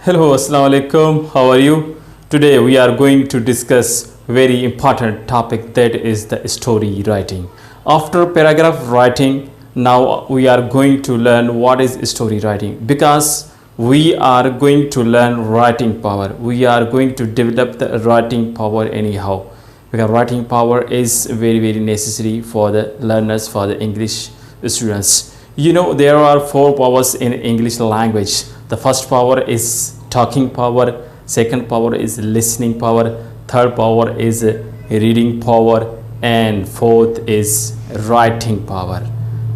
Hello, Assalamu alaikum. How are you? Today we are going to discuss very important topic, that is the story writing. After paragraph writing, now we are going to learn what is story writing, because we are going to learn writing power. We are going to develop the writing power anyhow, because writing power is very necessary for the learners, for the English students. You know, there are four powers in English language. The first power is talking power, second power is listening power, third power is reading power, and fourth is writing power.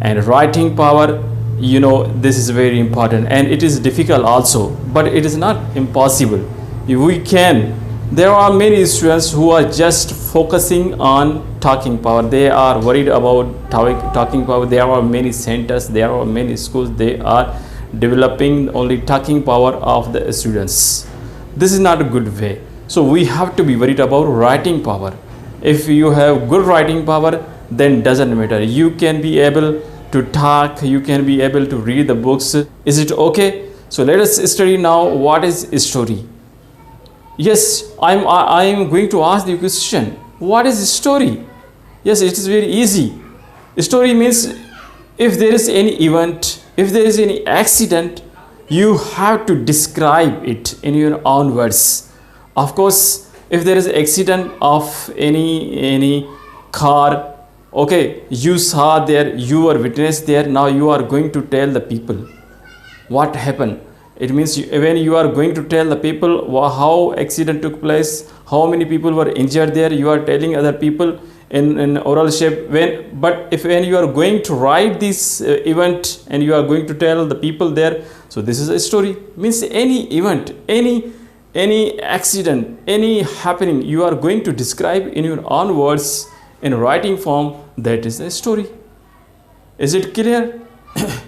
And writing power, you know, this is very important, and it is difficult also, but it is not impossible. We can, there are many students who are just focusing on talking power. They are worried about talking power. There are many centers, there are many schools, they are developing only talking power of the students. This is not a good way. So we have to be worried about writing power. If you have good writing power, then doesn't matter, you can be able to talk, you can be able to read the books. Is it okay? So let us study now what is story. Yes, I am going to ask the question, what is story? Yes, it is very easy. Story means if there is any event, if there is any accident, you have to describe it in your own words. Of course, if there is accident of any car, okay, you saw there, you were witness there, now you are going to tell the people what happened. It means when you are going to tell the people how accident took place, how many people were injured there, you are telling other people in oral shape. When you are going to write this event and you are going to tell the people there, so this is a story. Means any event, any accident, any happening, you are going to describe in your own words in writing form. That is a story. Is it clear?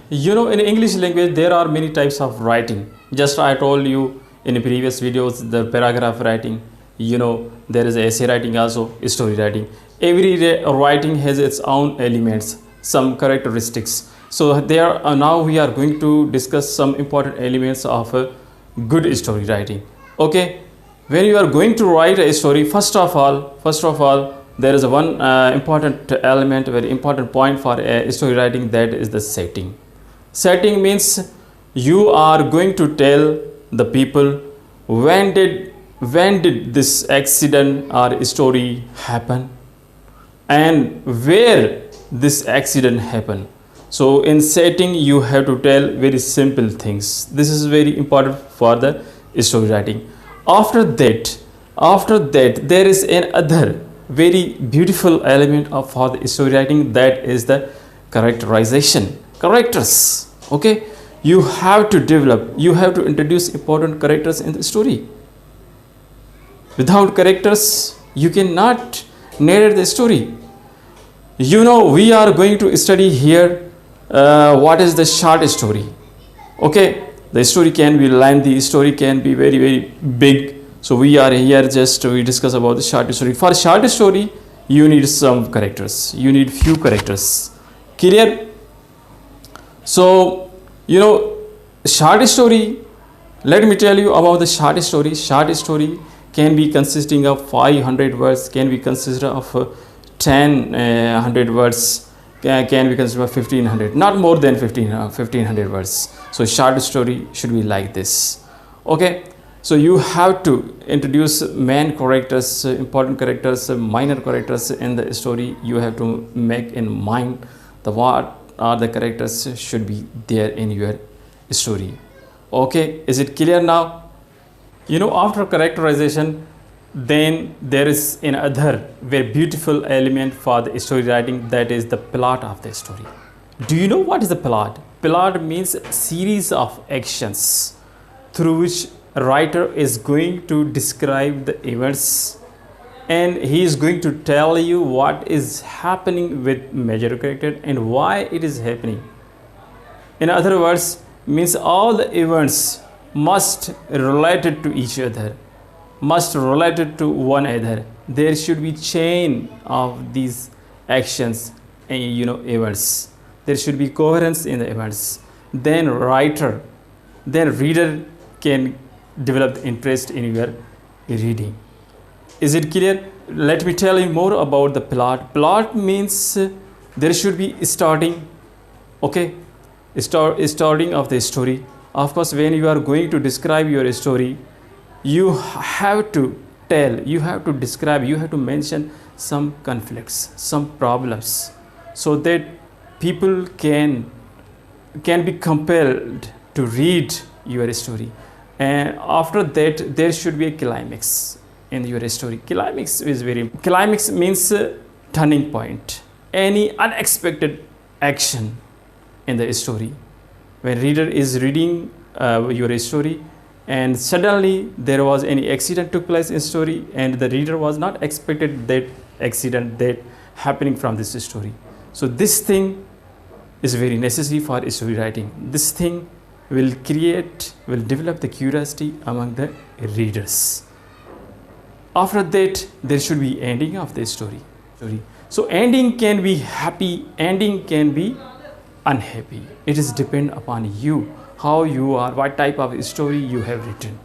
You know, in English language there are many types of writing. Just I told you in previous videos, the paragraph writing, you know, there is essay writing also, story writing. Every writing has its own elements, some characteristics. So there now we are going to discuss some important elements of a good story writing. Okay, when you are going to write a story, first of all, there is one important element, very important point for story writing, that is the setting. Setting means you are going to tell the people when did this accident or story happen, and where this accident happened. So in setting you have to tell very simple things. This is very important for the story writing. After that there is another very beautiful element for the story writing, that is the characterization. Characters, okay, you have to develop, you have to introduce important characters in the story. Without characters you cannot narrate the story. You know, we are going to study here what is the short story. Okay, the story can be lengthy, story can be very big. So we are here just we discuss about the short story. For short story you need some characters, you need few characters. Clear? So you know, short story, let me tell you about the short story. Short story can be consisting of 500 words, can be consisted of 100 words, can be considered 1500, not more than 1500 words. So short story should be like this. Okay, so you have to introduce main characters, important characters, minor characters in the story. You have to make in mind the what are the characters should be there in your story. Okay, is it clear now? You know, after characterization, then there is another very beautiful element for the story writing, that is the plot of the story. Do you know what is the plot? Plot means a series of actions through which a writer is going to describe the events, and he is going to tell you what is happening with major character and why it is happening. In other words, means all the events must related to each other, must related to one another. There should be chain of these actions and events. There should be coherence in the events. Then reader can develop the interest in your reading. Is it clear? Let me tell you more about the plot. Plot means there should be starting, okay, starting of the story. Of course, when you are going to describe your story, you have to tell, you have to describe, you have to mention some conflicts, some problems, so that people can be compelled to read your story. And after that, there should be a climax in your story. Climax means turning point, any unexpected action in the story. When reader is reading your story and suddenly there was any accident took place in story, and the reader was not expected that accident that happening from this story. So this thing is very necessary for story writing. This thing will develop the curiosity among the readers. After that, there should be ending of the story. So ending can be happy, ending can be unhappy. It is depend upon you, how you are, what type of story you have written.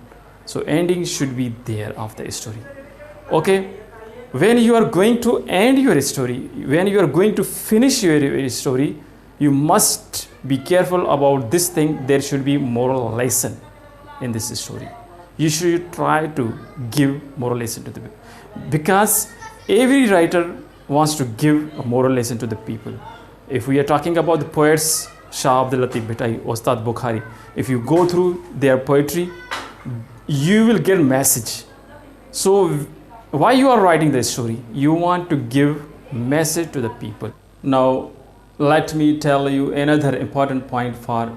So ending should be there of the story. Okay, when you are going to end your story, when you are going to finish your story, you must be careful about this thing. There should be moral lesson in this story. You should try to give moral lesson to the people, because every writer wants to give a moral lesson to the people. If we are talking about the poets, Shah Abdul Latif Bhittai, Ustad Bukhari, if you go through their poetry, you will get message. So why you are writing the story? You want to give message to the people. Now let me tell you another important point for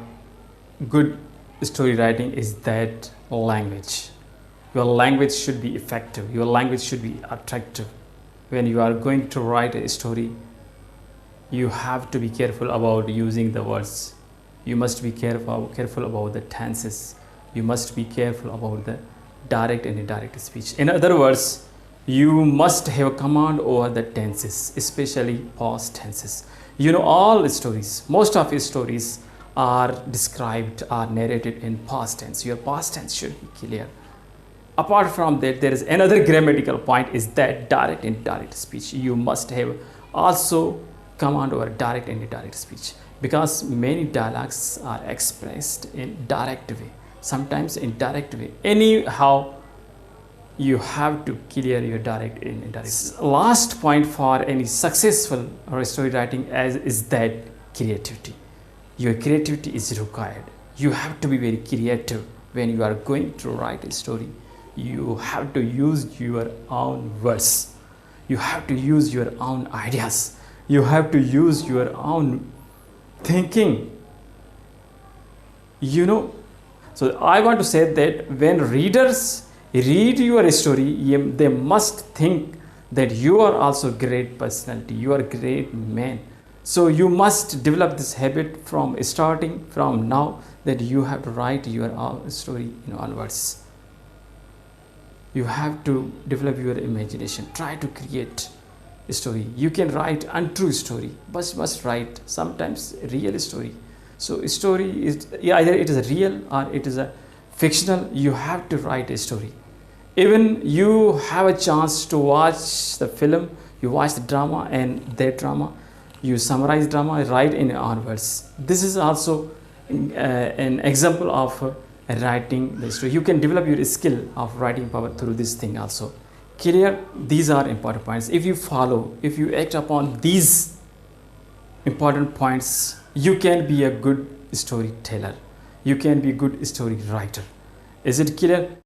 good story writing is that language. Your language should be effective. Your language should be attractive. When you are going to write a story, you have to be careful about using the words. You must be careful about the tenses. You must be careful about the direct and indirect speech. In other words, you must have a command over the tenses, especially past tenses. You know, all stories, most of your stories are described, are narrated in past tense. Your past tense should be clear. Apart from that, there is another grammatical point, is that direct and indirect speech. You must have also command over direct and indirect speech, because many dialogues are expressed in direct way, sometimes indirect way. Anyhow, you have to clear your direct and indirect. Last point for any successful story writing is that creativity. Your creativity is required. You have to be very creative when you are going to write a story. You have to use your own words. You have to use your own ideas. You have to use your own thinking. You know, so I want to say that when readers read your story, they must think that you are also great personality, you are a great man. So you must develop this habit from starting from now, that you have to write your own story in all words. You have to develop your imagination, try to create a story. You can write untrue story, but must write sometimes real story. So a story is either it is a real or it is a fictional. You have to write a story. Even you have a chance to watch the film, you watch the drama, and that drama, you summarize drama, write in your own words. This is also an example of writing the story. You can develop your skill of writing power through this thing also. Clear? These are important points. If you follow, if you act upon these important points, you can be a good storyteller. You can be a good story writer. Is it clear?